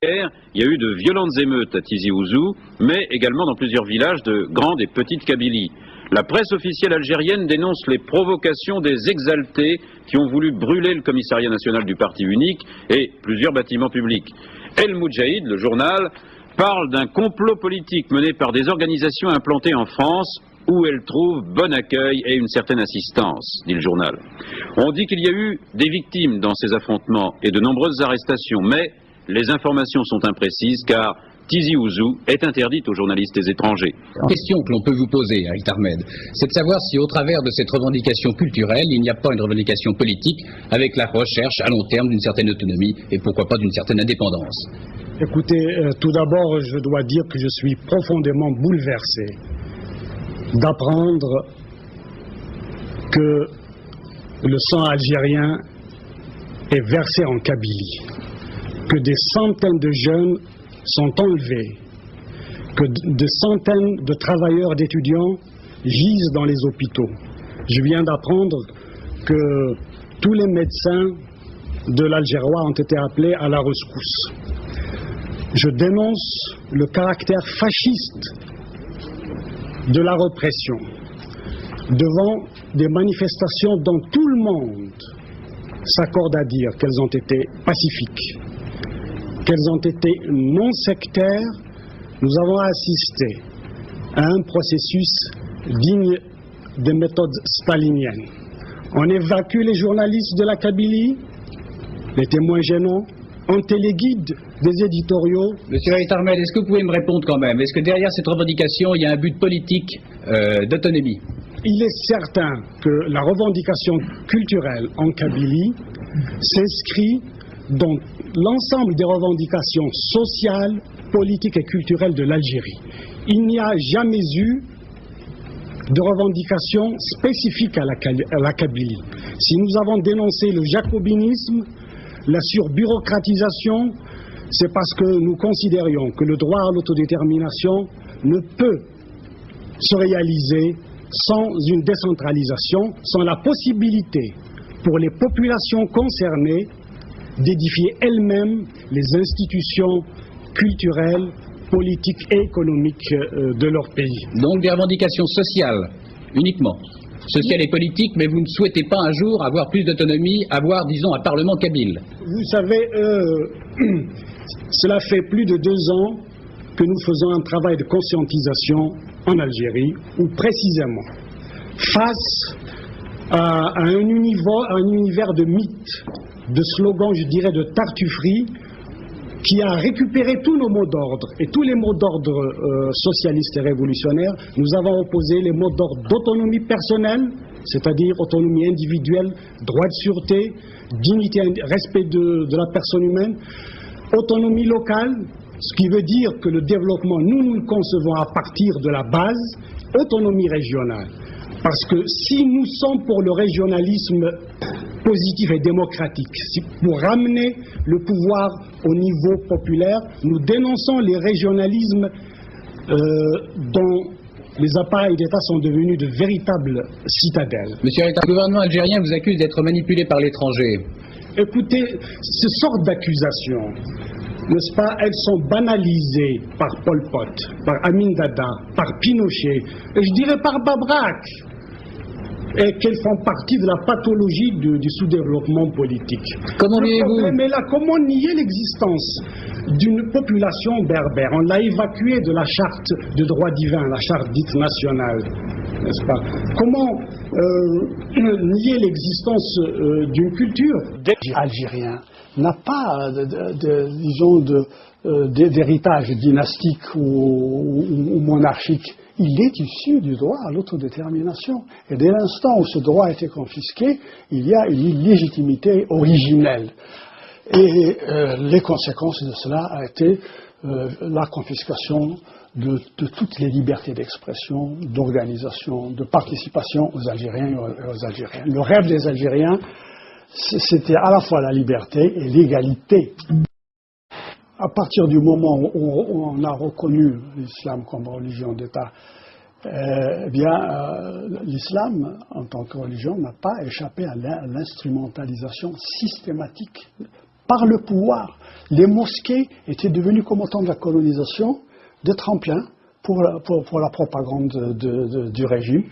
Il y a eu de violentes émeutes à Tizi Ouzou, mais également dans plusieurs villages de Grande et Petite Kabylie. La presse officielle algérienne dénonce les provocations des exaltés qui ont voulu brûler le commissariat national du parti unique et plusieurs bâtiments publics. El Moudjahid, le journal, parle d'un complot politique mené par des organisations implantées en France où elles trouvent bon accueil et une certaine assistance, dit le journal. On dit qu'il y a eu des victimes dans ces affrontements et de nombreuses arrestations, mais les informations sont imprécises car Tizi Ouzou est interdite aux journalistes étrangers. La question que l'on peut vous poser, Haït Ahmed, c'est de savoir si au travers de cette revendication culturelle, il n'y a pas une revendication politique avec la recherche à long terme d'une certaine autonomie et pourquoi pas d'une certaine indépendance. Écoutez, tout d'abord, je dois dire que je suis profondément bouleversé d'apprendre que le sang algérien est versé en Kabylie, que des centaines de jeunes sont enlevés, que de centaines de travailleurs, d'étudiants gisent dans les hôpitaux. Je viens d'apprendre que tous les médecins de l'Algérois ont été appelés à la rescousse. Je dénonce le caractère fasciste de la répression devant des manifestations dont tout le monde s'accorde à dire qu'elles ont été pacifiques, qu'elles ont été non sectaires. Nous avons assisté à un processus digne des méthodes staliniennes. On évacue les journalistes de la Kabylie, les témoins gênants, on téléguide des éditoriaux. Monsieur Haït Ahmed, est-ce que vous pouvez me répondre quand même? Est-ce que derrière cette revendication, il y a un but politique d'autonomie? Il est certain que la revendication culturelle en Kabylie s'inscrit dans l'ensemble des revendications sociales, politiques et culturelles de l'Algérie. Il n'y a jamais eu de revendication spécifique à la Kabylie. Si nous avons dénoncé le jacobinisme, la surbureaucratisation, c'est parce que nous considérions que le droit à l'autodétermination ne peut se réaliser sans une décentralisation, sans la possibilité pour les populations concernées d'édifier elles-mêmes les institutions culturelles, politiques et économiques de leur pays. Donc des revendications sociales uniquement, sociales et politiques, mais vous ne souhaitez pas un jour avoir plus d'autonomie, avoir, disons, un parlement kabyle? Vous savez, cela fait plus de 2 ans que nous faisons un travail de conscientisation en Algérie, où précisément, face à un univers de mythes, de slogans, je dirais, de tartufferie, qui a récupéré tous nos mots d'ordre et tous les mots d'ordre socialistes et révolutionnaires, nous avons opposé les mots d'ordre d'autonomie personnelle, c'est-à-dire autonomie individuelle, droit de sûreté, dignité, respect de la personne humaine, autonomie locale, ce qui veut dire que le développement, nous le concevons à partir de la base, autonomie régionale. Parce que si nous sommes pour le régionalisme positif et démocratique, pour ramener le pouvoir au niveau populaire, nous dénonçons les régionalismes dont les appareils d'État sont devenus de véritables citadelles. Monsieur Haït, le gouvernement algérien vous accuse d'être manipulé par l'étranger. Écoutez, ces sortes d'accusations, n'est-ce pas, elles sont banalisées par Pol Pot, par Amin Dada, par Pinochet, et je dirais par Babrak, et qu'elles font partie de la pathologie du sous-développement politique. Comment le voyez-vous? problème est là, comment nier l'existence d'une population berbère? On l'a évacuée de la charte de droit divin, la charte dite nationale, n'est-ce pas? Comment nier l'existence d'une culture? Algérien n'a pas, disons, d'héritage dynastique ou monarchique. Il est issu du droit à l'autodétermination. Et dès l'instant où ce droit a été confisqué, il y a une illégitimité originelle. Et les conséquences de cela a été la confiscation de toutes les libertés d'expression, d'organisation, de participation aux Algériens et aux Algériennes. Le rêve des Algériens, c'était à la fois la liberté et l'égalité. À partir du moment où on a reconnu l'islam comme religion d'État, l'islam, en tant que religion, n'a pas échappé à l'instrumentalisation systématique par le pouvoir. Les mosquées étaient devenues, comme au temps de la colonisation, des tremplins pour la propagande du régime.